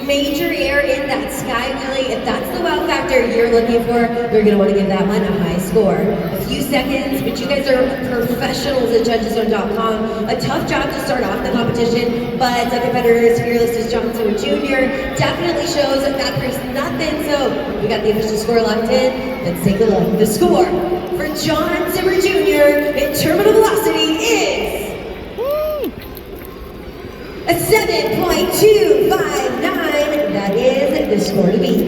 major air in that sky wheelie. If that's the wow factor you're looking for, you're gonna wanna give that one a high score. A few seconds, but you guys are professionals at judgeszone.com. A tough job to start off the competition, but the competitors, fearless as John Zimmer Jr., definitely shows that proves nothing. So we got the official score locked in. Let's take a look. The score for John Zimmer Jr. in terminal velocity is a 7.259. That is the score to beat.